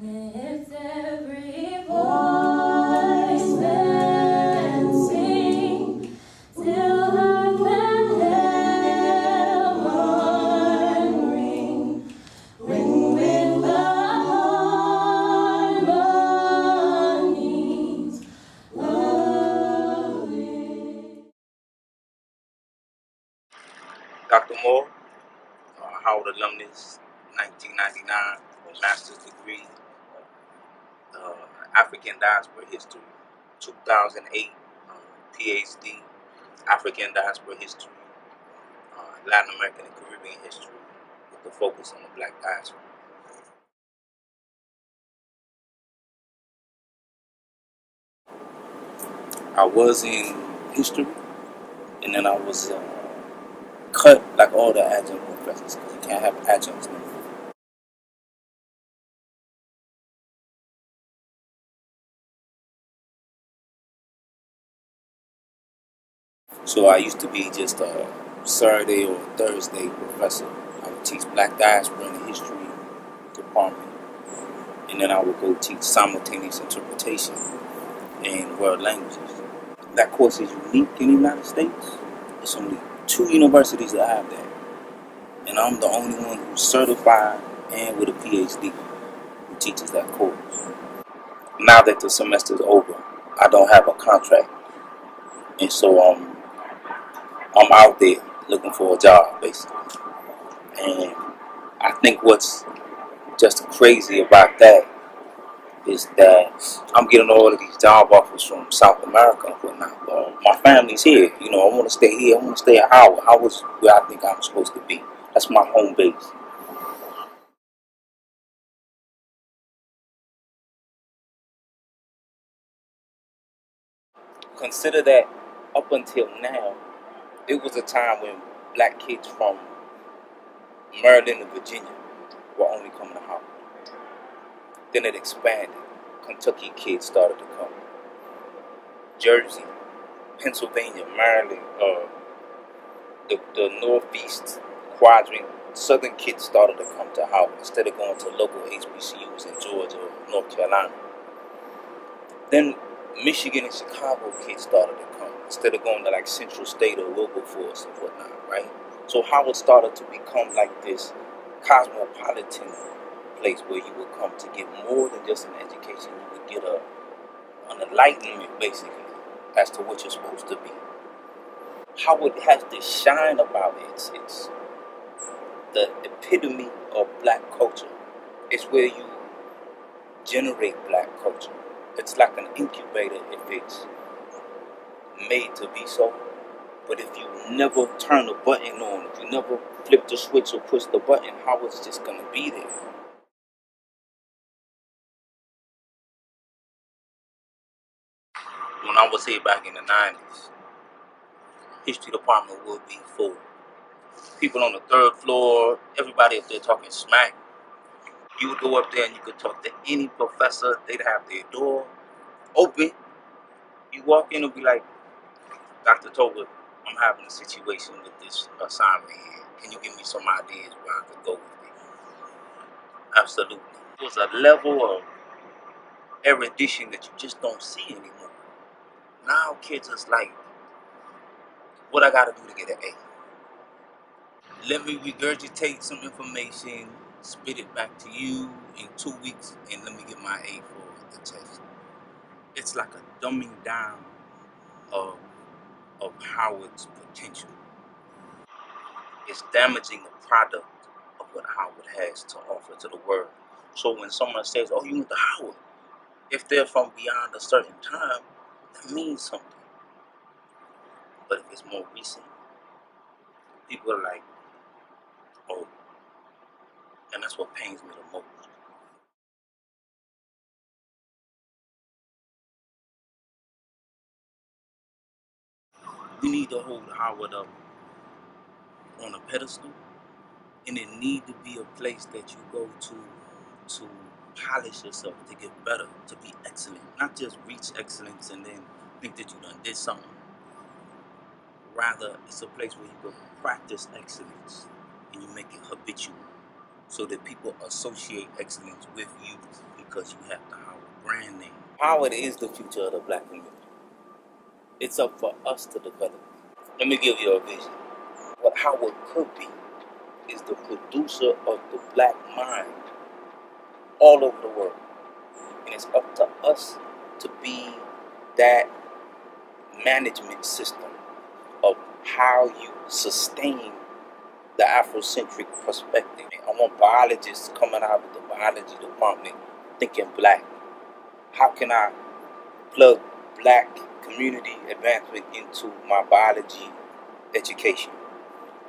Lift every voice and sing till earth and heaven ring. Ring with the harmonies of it. Dr. Moore, Howard Alumnus, 1999, master's degree, African Diaspora History, 2008, PhD, African Diaspora History, Latin American and Caribbean History, with the focus on the Black diaspora. I was in history, and then I was cut like all the adjunct professors, because you can't have adjuncts no more. So I used to be just a Saturday or Thursday professor. I would teach Black diaspora in the history department, and then I would go teach simultaneous interpretation in world languages. That course is unique in the United States. It's only 2 universities that have that, and I'm the only one who's certified and with a PhD who teaches that course. Now that the semester's over, I don't have a contract, and so I'm out there looking for a job, basically. And I think what's just crazy about that is that I'm getting all of these job offers from South America and whatnot. My family's here. I want to stay here. I want to stay at Howard. Howard's where I think I'm supposed to be. That's my home base. Consider that up until now, it was a time when black kids from Maryland and Virginia were only coming to Howard. Then it expanded. Kentucky kids started to come. Jersey, Pennsylvania, Maryland, the Northeast quadrant, Southern kids started to come to Howard instead of going to local HBCUs in Georgia or North Carolina. Then Michigan and Chicago kids started to come instead of going to like Central State or Wilberforce and whatnot, right? So Howard started to become like this cosmopolitan place where you would come to get more than just an education. You would get an enlightenment, basically, as to what you're supposed to be. Howard has this shine about it. It's the epitome of black culture. It's where you generate black culture. It's like an incubator if it's made to be so. But if you never turn the button on, if you never flip the switch or push the button, Howard's just going to be there. When I was here back in the 90s, history department would be full. People on the 3rd floor, everybody up there talking smack. You would go up there and you could talk to any professor. They'd have their door open. You walk in and be like, Dr. Tobler, I'm having a situation with this assignment here. Can you give me some ideas where I could go with it? Absolutely. It was a level of erudition that you just don't see anymore. Now kids is like, what I gotta do to get an A? Let me regurgitate some information, spit it back to you in 2 weeks, and let me get my A for the test. It's like a dumbing down of Howard's potential. It's damaging the product of what Howard has to offer to the world. So when someone says, oh, you went to Howard, if they're from beyond a certain time, that means something. But if it's more recent, people are like, oh, and that's what pains me the most. We need to hold Howard up on a pedestal, and it need to be a place that you go to polish yourself, to get better, to be excellent. Not just reach excellence and then think that you done did something. Rather, it's a place where you go practice excellence and you make it habitual. so that people associate excellence with you because you have the Howard brand name. Howard is the future of the black community. It's up for us to develop. Let me give you a vision. What Howard could be is the producer of the black mind all over the world. And it's up to us to be that management system of how you sustain the Afrocentric perspective. I want biologists coming out of the biology department thinking black. How can I plug black community advancement into my biology education?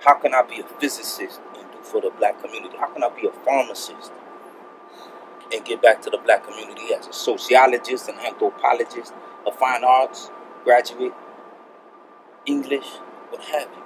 How can I be a physicist and do for the black community? How can I be a pharmacist and get back to the black community as a sociologist, an anthropologist, a fine arts graduate, English, what have you?